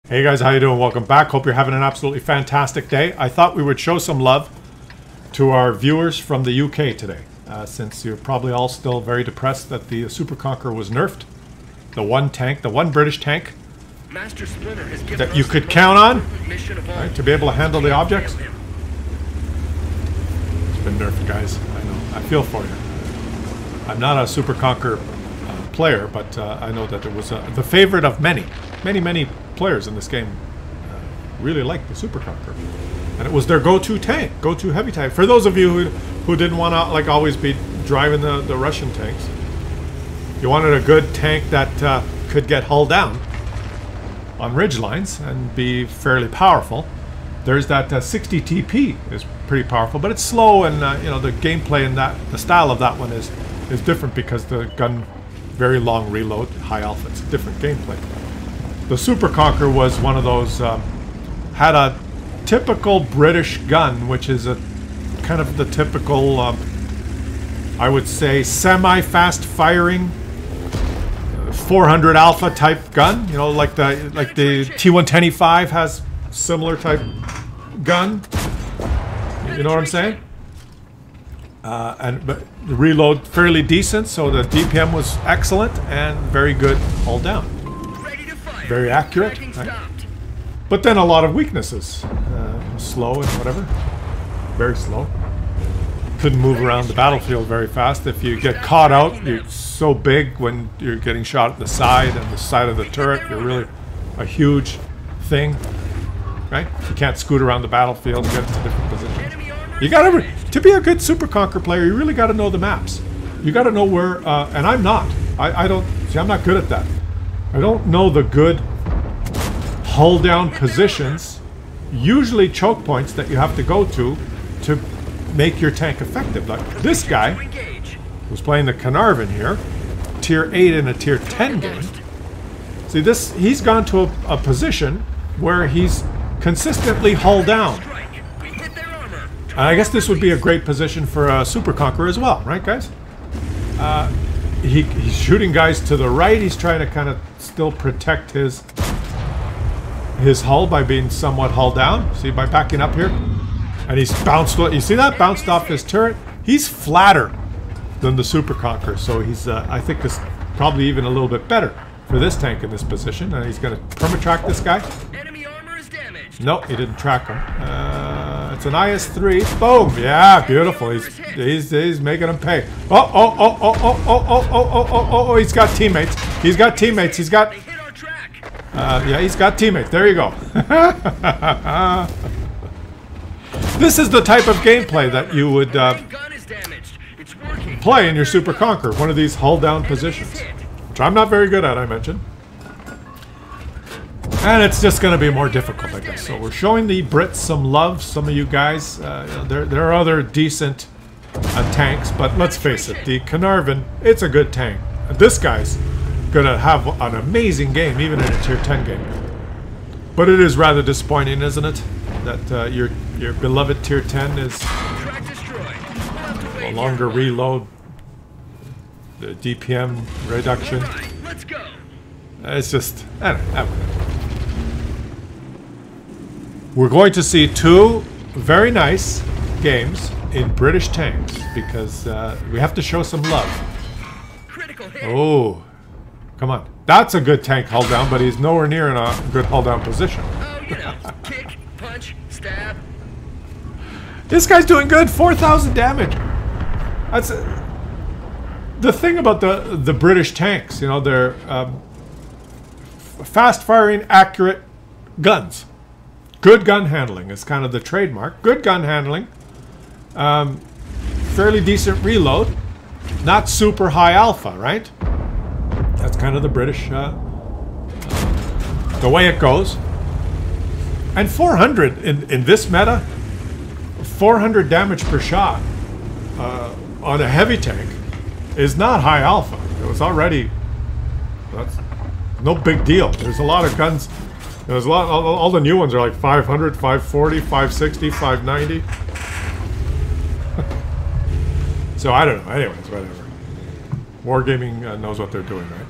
Hey guys, how you doing? Welcome back. Hope you're having an absolutely fantastic day. I thought we would show some love to our viewers from the UK today, since you're probably all still very depressed that the Super Conqueror was nerfed. The one tank, the one British tank that you could count on, right, to be able to handle the objects. It's been nerfed, guys. I know. I feel for you. I'm not a Super Conqueror player, but I know that it was the favorite of many players in this game. Really liked the Super Conqueror, and it was their go-to tank, go-to heavy tank. For those of you who didn't want to like always be driving the Russian tanks, you wanted a good tank that could get hull down on ridge lines and be fairly powerful. There's that 60 TP is pretty powerful, but it's slow, and you know, the gameplay and the style of that one is different because the gun very long reload, high alpha. It's a different gameplay. The Super Conqueror was one of those, had a typical British gun, which is a kind of the typical, I would say, semi-fast firing 400 alpha type gun. You know, like the T110E5 has similar type gun. You know what I'm saying? But the reload fairly decent, so the DPM was excellent and very good all down. Very accurate, right? But then a lot of weaknesses. Slow and whatever. Very slow. Couldn't move around the battlefield very fast. If you get caught out, you're so big when you're getting shot at the side and the side of the turret. You're really a huge thing, right? You can't scoot around the battlefield and get into different positions. You gotta, to be a good Super Conqueror player, you really gotta know the maps. You gotta know where, and I'm not. I don't, see, I'm not good at that. I don't know the good hull down positions, usually choke points that you have to go to make your tank effective. Like this guy who's playing the Kellerman here, tier 8 in a tier 10 game. See this, he's gone to a position where he's consistently hull down. And I guess this would be a great position for a Super Conqueror as well, right guys? He's shooting guys to the right. He's trying to kind of still protect his hull by being somewhat hull down. See, by backing up here. And he's bounced, you see that? Bounced off his turret. He's flatter than the Super Conqueror, so he's, I think this probably even a little bit better for this tank in this position. And he's going to perma-track this guy. Enemy armor is damaged. No, he didn't track him. It's an IS-3. Boom! Yeah, beautiful. He's making him pay. Oh! He's got teammates. He's got teammates. He's got. Yeah, he's got teammates. There you go. This is the type of gameplay that you would play in your Super Conqueror. One of these hull down positions, which I'm not very good at. I mentioned. And it's just going to be more difficult, I guess. So we're showing the Brits some love. Some of you guys, there are other decent tanks, but let's face it, the Kellerman, it's a good tank. This guy's going to have an amazing game, even in a tier 10 game. But it is rather disappointing, isn't it? That your beloved tier 10 is a longer reload, the DPM reduction. It's just, I don't know. We're going to see two very nice games in British tanks because we have to show some love. Oh, come on. That's a good tank hull down, but he's nowhere near in a good hull down position. Oh, you know, kick, punch, stab. This guy's doing good. 4,000 damage. That's the thing about the British tanks. You know, they're fast-firing, accurate guns. Good gun handling is kind of the trademark. Good gun handling. Fairly decent reload. Not super high alpha, right? That's kind of the British, the way it goes. And 400 in this meta, 400 damage per shot on a heavy tank is not high alpha. It was already, that's no big deal. There's a lot of guns. There's a lot. All the new ones are like 500, 540, 560, 590. So I don't know. Anyways, whatever. Wargaming knows what they're doing, right?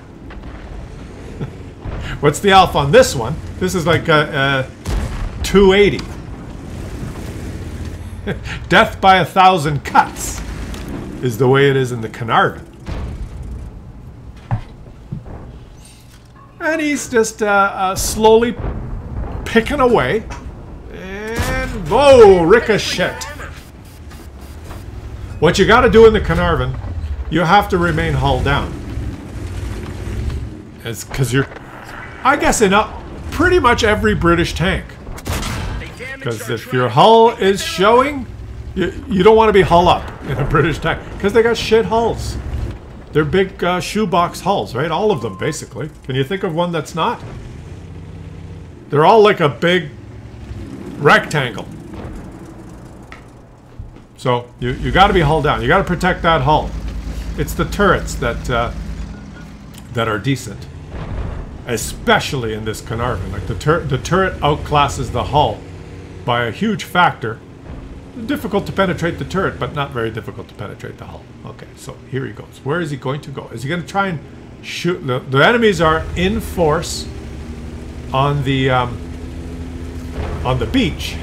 What's the alpha on this one? This is like a 280. Death by 1,000 cuts is the way it is in the Carnarvon. And he's just slowly picking away. And whoa, ricochet. What you got to do in the Carnarvon, you have to remain hull down. It's because you're, I guess, in pretty much every British tank. Because if your hull is showing, you don't want to be hull up in a British tank. Because they got shit hulls. They're big shoebox hulls, right? All of them, basically. Can you think of one that's not? They're all like a big rectangle. So you got to be hull down. You got to protect that hull. It's the turrets that are decent, especially in this Carnarvon. Like the turret outclasses the hull by a huge factor. Difficult to penetrate the turret, but not very difficult to penetrate the hull. Okay, so here he goes. Where is he going to go? Is he going to try and shoot? The enemies are in force on the beach,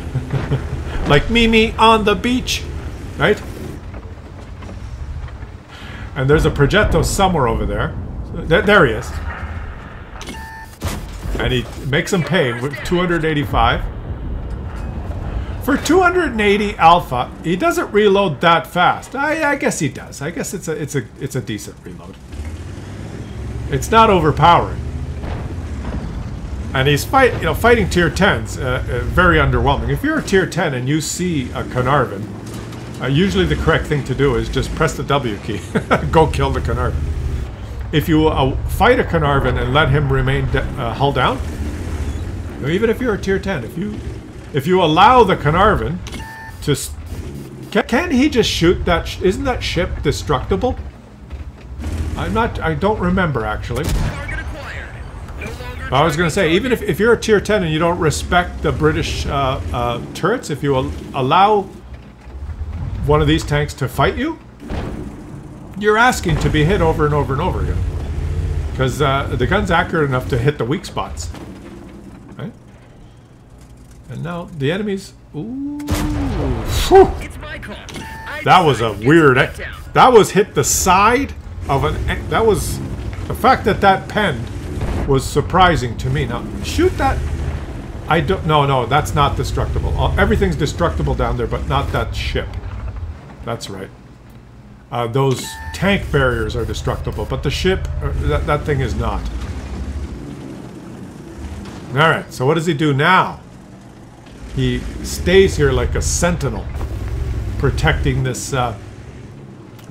like Mimi on the beach, right? And there's a Progetto somewhere over there. There he is. And he makes him pay with 285. For 280 alpha, he doesn't reload that fast. I guess he does. I guess it's a decent reload. It's not overpowering. And he's fighting tier 10s, very underwhelming. If you're a tier 10 and you see a Carnarvon, usually the correct thing to do is just press the W key. Go kill the Carnarvon. If you fight a Carnarvon and let him remain hull down, even if you're a tier 10, if you allow the Carnarvon to... Can he just shoot that... Isn't that ship destructible? I don't remember, actually. I was going to say, even if you're a tier 10 and you don't respect the British turrets, if you allow one of these tanks to fight you, you're asking to be hit over and over and over again. Because the gun's accurate enough to hit the weak spots. Right? And now the enemies... Ooh. It's my call. That was a weird... That was hit the side of an... That was... The fact that penned was surprising to me. Now, shoot that... I don't... No, that's not destructible. Everything's destructible down there, but not that ship. That's right. Those tank barriers are destructible, but the ship, that thing is not. Alright, so what does he do now? He stays here like a sentinel, protecting this...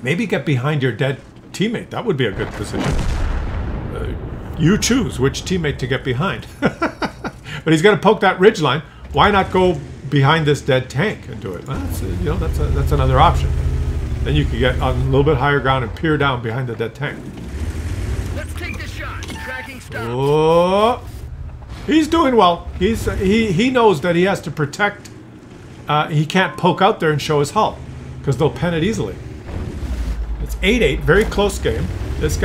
maybe get behind your dead teammate. That would be a good position. You choose which teammate to get behind. But he's going to poke that ridgeline. Why not go behind this dead tank and do it? Well, that's another option. Then you could get on a little bit higher ground and peer down behind the dead tank. Let's take the shot. Tracking stop. Oh, he's doing well. He knows that he has to protect. He can't poke out there and show his hull because they'll pen it easily. It's 8-8, very close game. This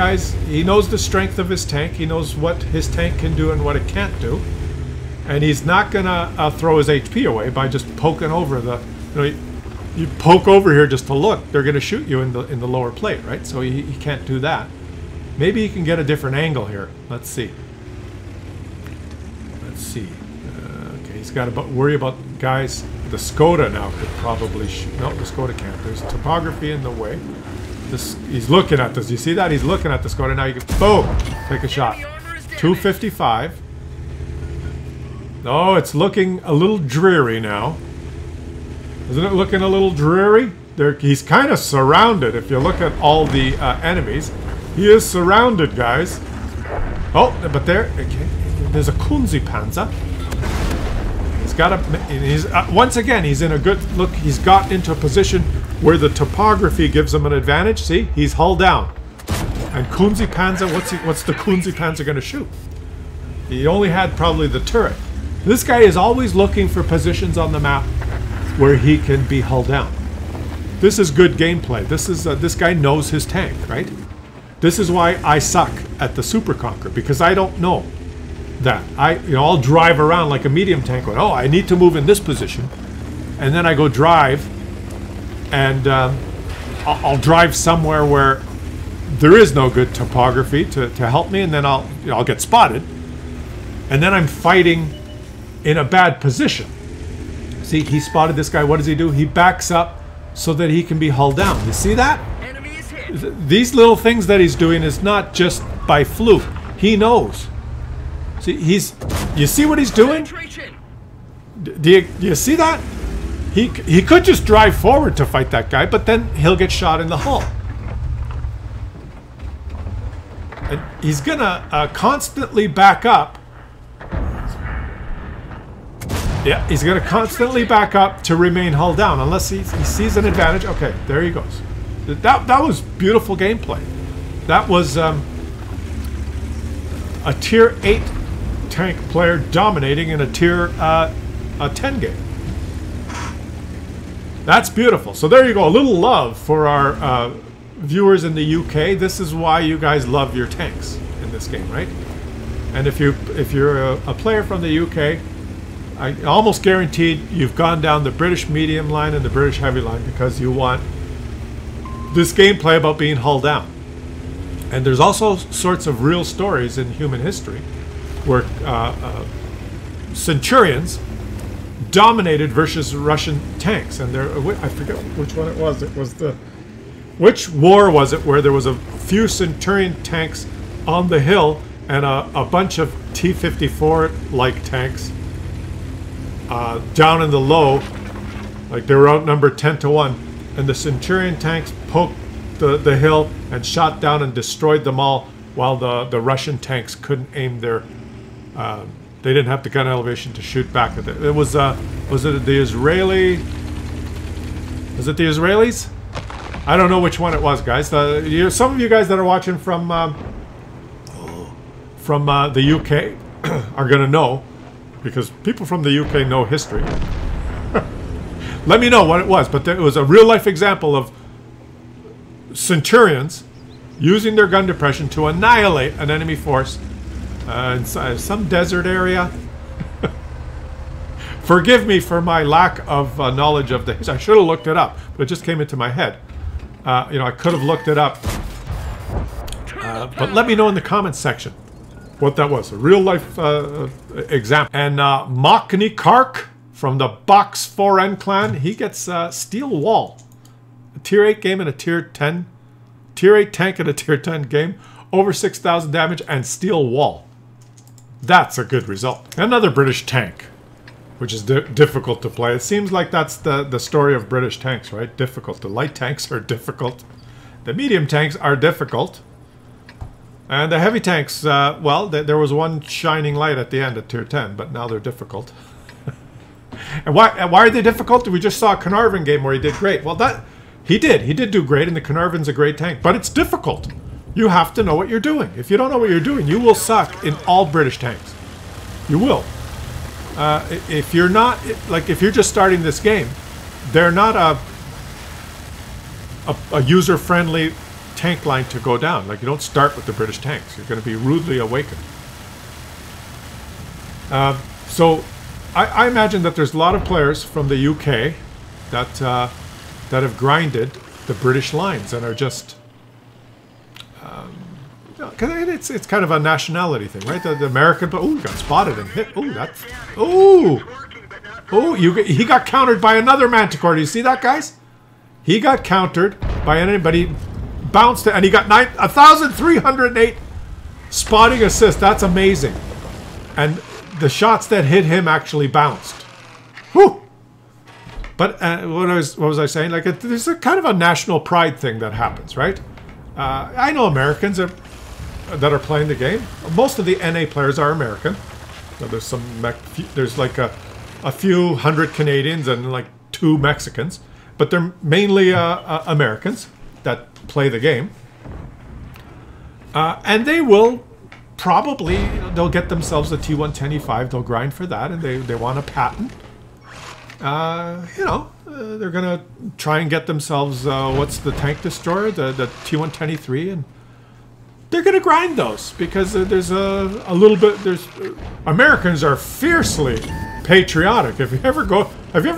he knows the strength of his tank. He knows what his tank can do and what it can't do. And he's not gonna throw his HP away by just poking over the. You poke over here just to look. They're gonna shoot you in the lower plate, right? So he can't do that. Maybe he can get a different angle here. Let's see. Okay, he's got to worry about guys. The Skoda now could probably shoot. No, the Skoda can't. There's topography in the way. He's looking at this. You see that? He's looking at the Skoda. Now you can, boom, take a shot. 255. Oh, it's looking a little dreary now. Isn't it looking a little dreary? He's kind of surrounded. If you look at all the enemies, he is surrounded, guys. Oh, but there's a Kunzipanzer. Once again, he's in a good look. He's got into a position where the topography gives him an advantage. See, he's hull down. And Kunzipanzer, what's the Kunzipanzer going to shoot? He only had probably the turret. This guy is always looking for positions on the map where he can be hull down. This is good gameplay. This guy knows his tank, right? This is why I suck at the Super Conquer, because I don't know. that. I'll drive around like a medium tank going, oh, I need to move in this position. And then I go drive, and I'll drive somewhere where there is no good topography to help me, and then I'll get spotted. And then I'm fighting in a bad position. See, he spotted this guy. What does he do? He backs up so that he can be hulled down. You see that? Enemy is hit. These little things that he's doing is not just by fluke. He knows. See, you see what he's doing? Penetration. Do you see that? He could just drive forward to fight that guy, but then he'll get shot in the hull. And he's gonna constantly back up. Yeah, he's gonna constantly back up to remain hull down, unless he sees an advantage. Okay, there he goes. That was beautiful gameplay. That was a tier 8 tank player dominating in a tier 10 game. That's beautiful. So there you go. A little love for our viewers in the UK. This is why you guys love your tanks in this game, right? And if you're a player from the UK, I almost guaranteed you've gone down the British medium line and the British heavy line because you want this gameplay about being hull down. And there's also sorts of real stories in human history where Centurions dominated versus Russian tanks, and I forget which one it was. It was which war was it where there was a few Centurion tanks on the hill and a bunch of T-54 like tanks down in the low, like they were outnumbered 10-1, and the Centurion tanks poked the hill and shot down and destroyed them all, while the Russian tanks couldn't aim their they didn't have the gun elevation to shoot back at it. It was it the Israeli? Was it the Israelis? I don't know which one it was, guys. Some of you guys that are watching from the UK are gonna know, because people from the UK know history. Let me know what it was, but it was a real life example of Centurions using their gun depression to annihilate an enemy force in some desert area. Forgive me for my lack of knowledge of the history. I should have looked it up, but it just came into my head. I could have looked it up. But let me know in the comments section what that was. A real life example. And Machni Kark from the Box 4N clan, he gets Steel Wall. A tier 8 game and a tier 10. Tier 8 tank and a tier 10 game. Over 6,000 damage and Steel Wall. That's a good result. Another British tank, which is difficult to play. It seems like that's the story of British tanks, right? Difficult. The light tanks are difficult. The medium tanks are difficult. And the heavy tanks, well, there was one shining light at the end at tier 10, but now they're difficult. And why are they difficult? We just saw a Carnarvon game where he did great. Well, he did do great, and the Carnarvon's a great tank, but it's difficult. You have to know what you're doing. If you don't know what you're doing, you will suck in all British tanks. You will. If you're not, like, if you're just starting this game, they're not a user-friendly tank line to go down. Like, you don't start with the British tanks. You're going to be rudely awakened. So I imagine that there's a lot of players from the UK that have grinded the British lines and are just because it's kind of a nationality thing, right? The American, but got spotted and hit. He got countered by another Manticore. Do you see that, guys? He got countered by anybody, bounced it, and he got 1,308 spotting assist. That's amazing. And the shots that hit him actually bounced. Whew. But what was I saying? Like, there's a kind of a national pride thing that happens, right? I know Americans that are playing the game. Most of the NA players are American. So there's like a few hundred Canadians and like 2 Mexicans, but they're mainly Americans that play the game. And they will probably, they'll get themselves a T110E5. They'll grind for that, and they want a patent. They're gonna try and get themselves what's the tank destroyer, the T110E3, and they're going to grind those because there's a little bit. Americans are fiercely patriotic. Have you ever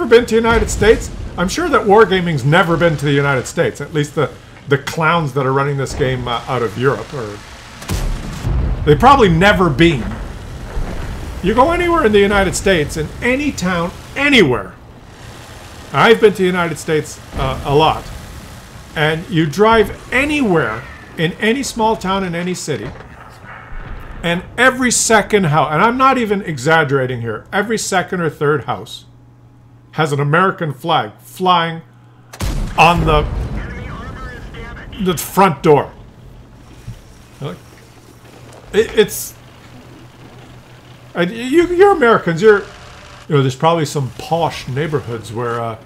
been to the United States? I'm sure that Wargaming's never been to the United States. At least the clowns that are running this game out of Europe, or they've probably never been. You go anywhere in the United States, in any town, anywhere. I've been to the United States a lot. And you drive anywhere, in any small town, in any city, and every second house, and I'm not even exaggerating here, every second or third house has an American flag flying on the front door. You're Americans. There's probably some posh neighborhoods where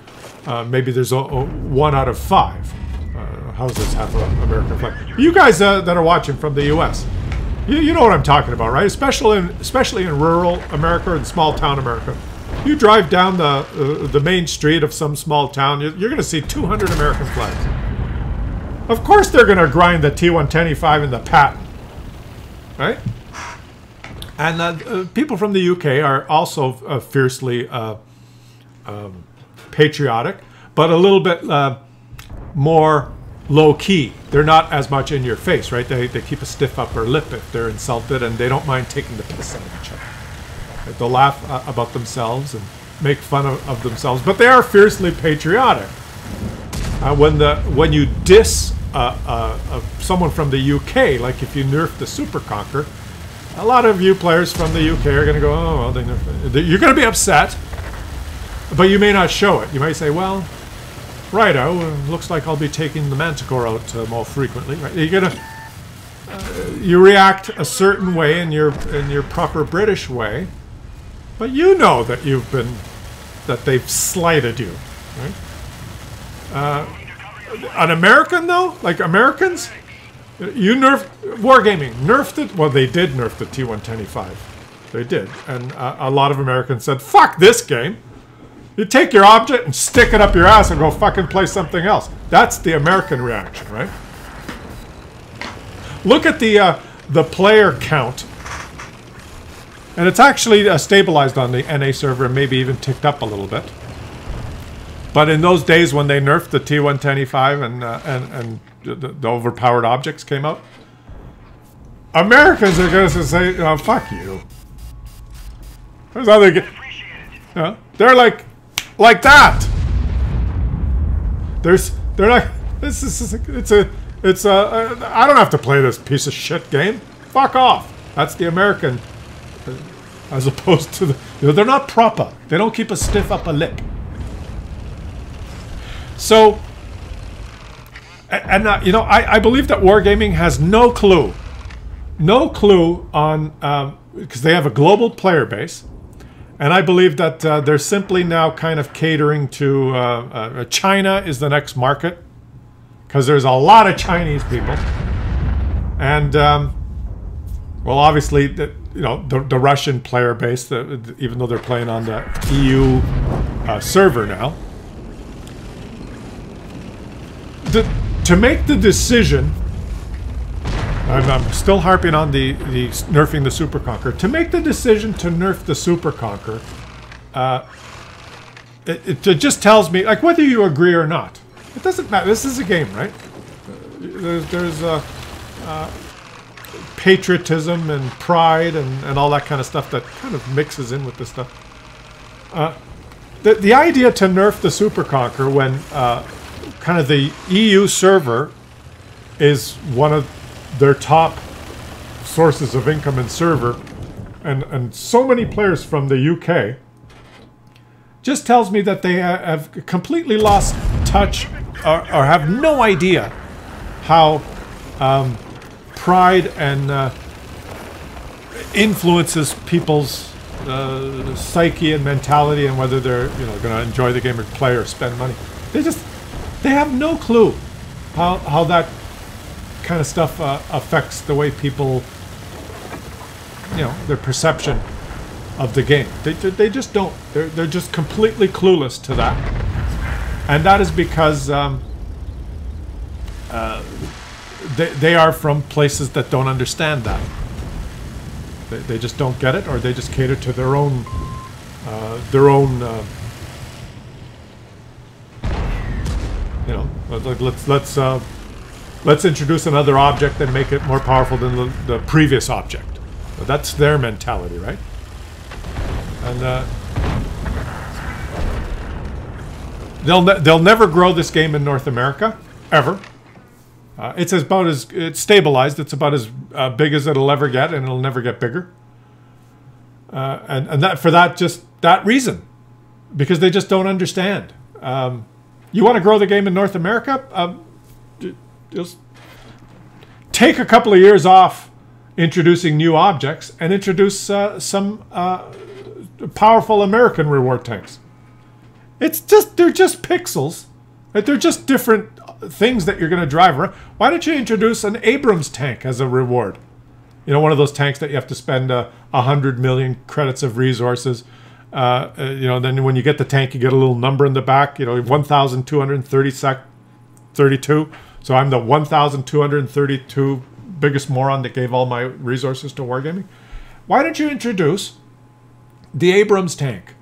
maybe there's one out of 5 houses have an American flag. You guys that are watching from the U.S., you know what I'm talking about, right? Especially in rural America and small town America. You drive down the main street of some small town, you're going to see 200 American flags. Of course they're going to grind the T125 and the Patton, right? And people from the UK are also fiercely patriotic, but a little bit more low-key. They're not as much in your face, right? They keep a stiff upper lip if they're insulted, and they don't mind taking the piss out of each other. Right? They'll laugh about themselves and make fun of themselves, but they are fiercely patriotic. When you diss someone from the UK, like if you nerf the Super Conquer, a lot of you players from the UK are going to go, oh, well, you're going to be upset, but you may not show it. You might say, well, righto, looks like I'll be taking the Manticore out more frequently. Right? You're going to, you react a certain way in your proper British way, but you know that that they've slighted you, right? An American though, like Americans, you Wargaming nerfed it. Well, they did nerf the T125. They did, and a lot of Americans said, "Fuck this game." You take your object and stick it up your ass and go fucking play something else. That's the American reaction, right? Look at the player count, and it's actually stabilized on the NA server and maybe even ticked up a little bit. But in those days when they nerfed the T125 and the overpowered objects came out, Americans are going to say, "Oh, fuck you." There's other. They're like that. They're like, it's I don't have to play this piece of shit game. Fuck off. That's the American, as opposed to they're not proper. They don't keep a stiff upper lip. So, and I believe that Wargaming has no clue on because they have a global player base. And I believe that they're simply now kind of catering to China is the next market, because there's a lot of Chinese people, and well, obviously the Russian player base, even though they're playing on the EU server now, to make the decision. I'm still harping on the nerfing the Super Conquer. To make the decision to nerf the Super Conquer, it just tells me, like, whether you agree or not, it doesn't matter. This is a game, right? There's patriotism and pride and all that kind of stuff that kind of mixes in with this stuff. The idea to nerf the Super Conquer when kind of the EU server is one of their top sources of income and server, and so many players from the UK, just tells me that they have completely lost touch or have no idea how pride and influences people's psyche and mentality, and whether they're going to enjoy the game or play or spend money. They have no clue how that kind of stuff affects the way people, their perception of the game. They just don't. They're just completely clueless to that, and that is because they are from places that don't understand that. They just don't get it, or they just cater to their own you know, let's introduce another object and make it more powerful than the previous object. That's their mentality, right? And they'll never grow this game in North America ever. It's stabilized. It's about as big as it'll ever get, and it'll never get bigger. And that for that reason, because they just don't understand. You want to grow the game in North America? Just take a couple of years off introducing new objects and introduce some powerful American reward tanks. They're just pixels. They're just different things that you're going to drive around. Why don't you introduce an Abrams tank as a reward? You know, one of those tanks that you have to spend 100 million credits of resources. You know, then when you get the tank, you get a little number in the back. You know, 1,232. So I'm the 1,232 biggest moron that gave all my resources to wargaming. Why don't you introduce the Abrams tank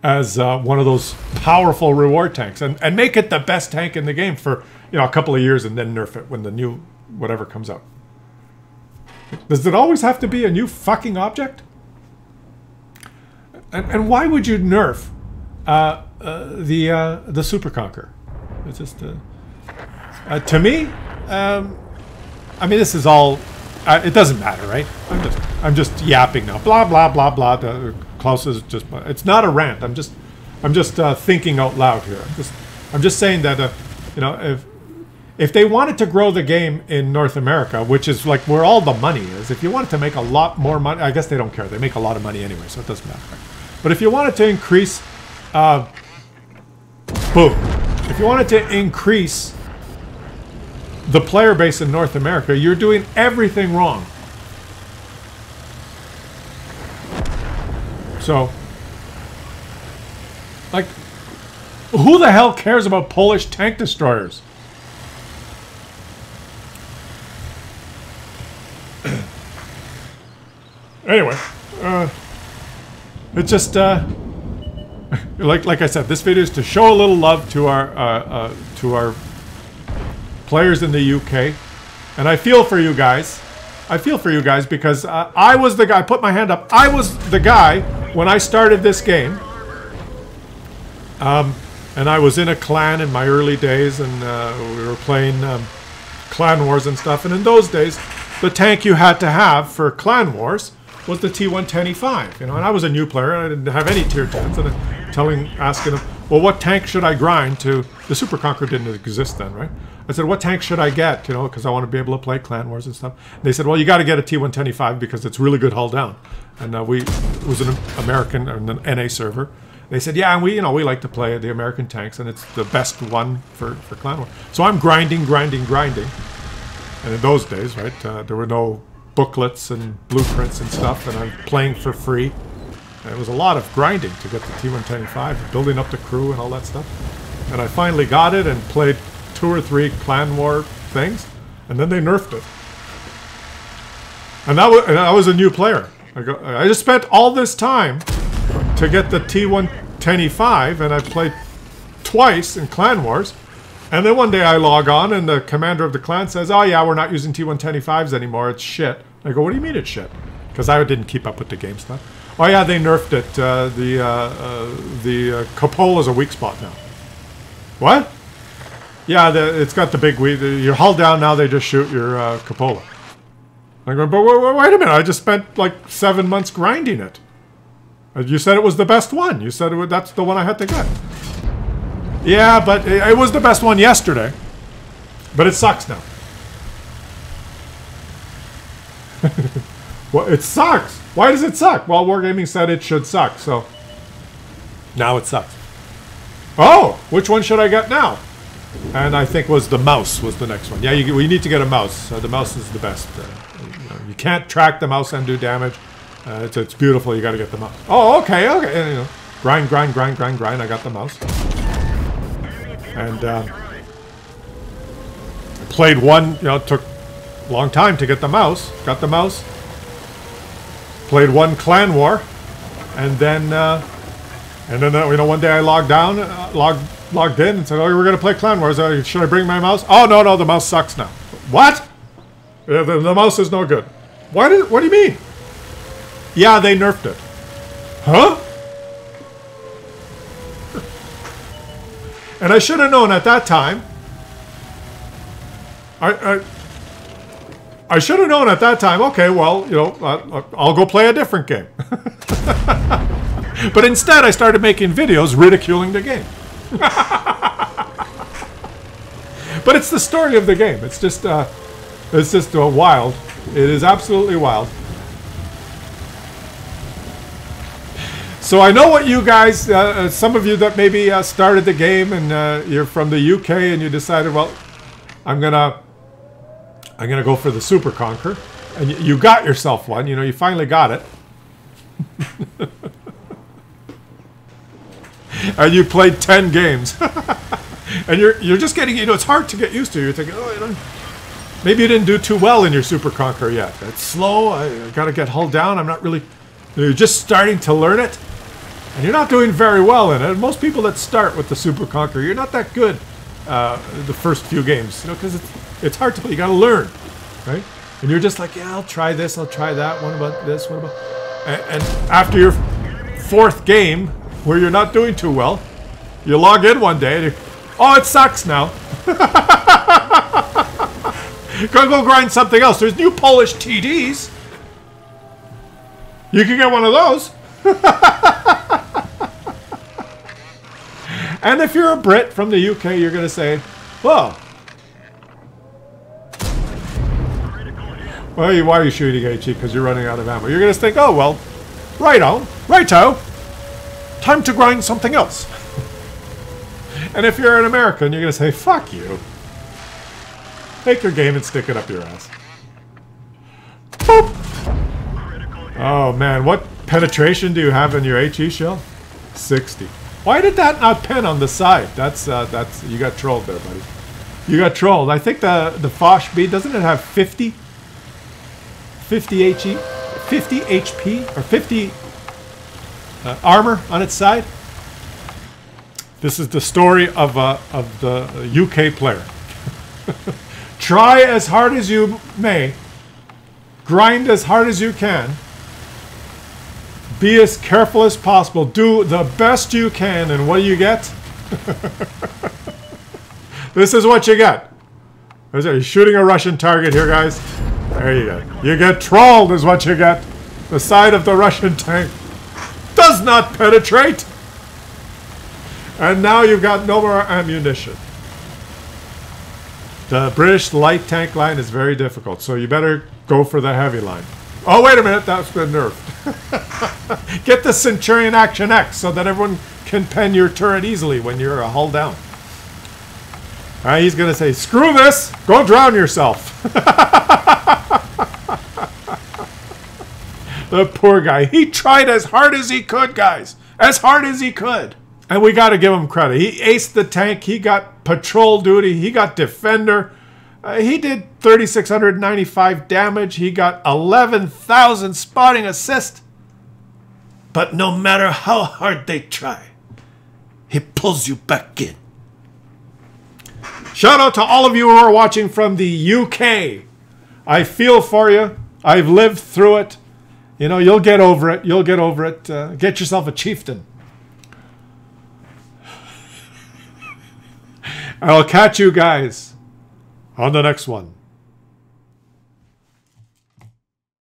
as one of those powerful reward tanks and make it the best tank in the game for, you know, a couple of years, and then nerf it when the new whatever comes out? Does it always have to be a new fucking object? And why would you nerf the Super Conqueror? It's just to me. I mean, this is all. It doesn't matter, right? I'm just yapping now. Blah blah blah blah. Claus is just. It's not a rant. I'm just thinking out loud here. I'm just saying that you know, if they wanted to grow the game in North America, which is like where all the money is, if you wanted to make a lot more money, I guess they don't care. They make a lot of money anyway, so it doesn't matter. Right? But if you wanted to increase, if you wanted to increase the player base in North America, you're doing everything wrong. So, like, who the hell cares about Polish tank destroyers? Anyway, it's just like I said, this video is to show a little love to our players in the UK, and I feel for you guys. I feel for you guys because I was the guy. Put my hand up. I was the guy when I started this game, and I was in a clan in my early days, and we were playing clan wars and stuff. And in those days, the tank you had to have for clan wars was the T110E5, you know, and I was a new player, and I didn't have any tier 10s, and I'm asking them, well, what tank should I grind to? The Super Conqueror didn't exist then, right? I said, what tank should I get, you know, because I want to be able to play clan wars and stuff. And they said, well, you got to get a T110E5 because it's really good hull down. And it was an American, or an NA server. They said, yeah, and we like to play the American tanks, and it's the best one for clan war. So I'm grinding. And in those days, right, there were no booklets and blueprints and stuff, and I'm playing for free. And it was a lot of grinding to get the T110E5, building up the crew and all that stuff. And I finally got it and played 2 or 3 clan war things, and then they nerfed it. And I was a new player. I just spent all this time to get the T110E5, and I played twice in clan wars. And then one day I log on, and the commander of the clan says, oh yeah, we're not using T110E5s anymore, it's shit. I go, what do you mean it's shit? Because I didn't keep up with the game stuff. Oh yeah, they nerfed it. The Copola's a weak spot now. What? Yeah, it's got the big weak. You're hull down now, they just shoot your Cupola. I go, but wait a minute, I just spent like 7 months grinding it. You said it was the best one. You said that's the one I had to get. Yeah, but it was the best one yesterday. But it sucks now. Well, it sucks. Why does it suck? Well, Wargaming said it should suck, so now it sucks. Oh, which one should I get now? And I think was the mouse was the next one. Yeah, we need to get a mouse. The mouse is the best. You can't track the mouse and do damage. It's beautiful. You got to get the mouse. Oh, okay. And, you know, grind. I got the mouse. And played one. You know, took long time to get the mouse. Got the mouse. Played one clan war, and then you know, one day I logged in and said, "Oh, we're gonna play clan wars. Should I bring my mouse?" "Oh, no, the mouse sucks now." "What? The mouse is no good." What do you mean?" "Yeah, they nerfed it." "Huh?" And I should have known at that time. I should have known at that time, okay, well, you know, I'll go play a different game. But instead, I started making videos ridiculing the game. But it's the story of the game. It's just wild. It is absolutely wild. So I know what you guys, some of you that maybe started the game and you're from the UK and you decided, well, I'm gonna go for the Super Conquer, and you got yourself one. You know, you finally got it, and you played 10 games, and you're just getting. You know, it's hard to get used to. You're thinking, oh, you know, maybe you didn't do too well in your Super Conquer yet. It's slow. I gotta get hulled down. I'm not really. You're just starting to learn it, and you're not doing very well in it. And most people that start with the Super Conquer, you're not that good the first few games, you know, because it's hard to play. You got to learn, right? And you're just like, yeah, I'll try this, I'll try that. What about this? What about? And after your 4th game, where you're not doing too well, you log in one day and you, oh, it sucks now. Go grind something else. There's new Polish TDs. You can get one of those. And if you're a Brit from the UK, you're going to say, whoa. Well, why are you shooting HE? Because you're running out of ammo. You're going to think, oh, well, righto. Time to grind something else. And if you're an American, you're going to say, fuck you. Take your game and stick it up your ass. Boop. Oh, man. What penetration do you have in your HE shell? 60. Why did that not pen on the side? That's you got trolled there, buddy. You got trolled. I think the Foch B, doesn't it have 50 HE, 50 HP or 50 armor on its side? This is the story of the UK player. Try as hard as you may, grind as hard as you can. Be as careful as possible. Do the best you can, and what do you get? This is what you get. You're shooting a Russian target here, guys. There you go. You get trolled is what you get. The side of the Russian tank does not penetrate. And now you've got no more ammunition. The British light tank line is very difficult, so you better go for the heavy line. Oh, wait a minute, that's been nerfed. Get the Centurion Action X so that everyone can pen your turret easily when you're hull down. Alright, he's going to say, screw this, go drown yourself. The poor guy. He tried as hard as he could, guys. As hard as he could. And we got to give him credit. He aced the tank. He got patrol duty. He got defender. He did 3,695 damage. He got 11,000 spotting assist. But no matter how hard they try, he pulls you back in. Shout out to all of you who are watching from the UK. I feel for you. I've lived through it. You know, you'll get over it. You'll get over it. Get yourself a chieftain. I'll catch you guys on the next one.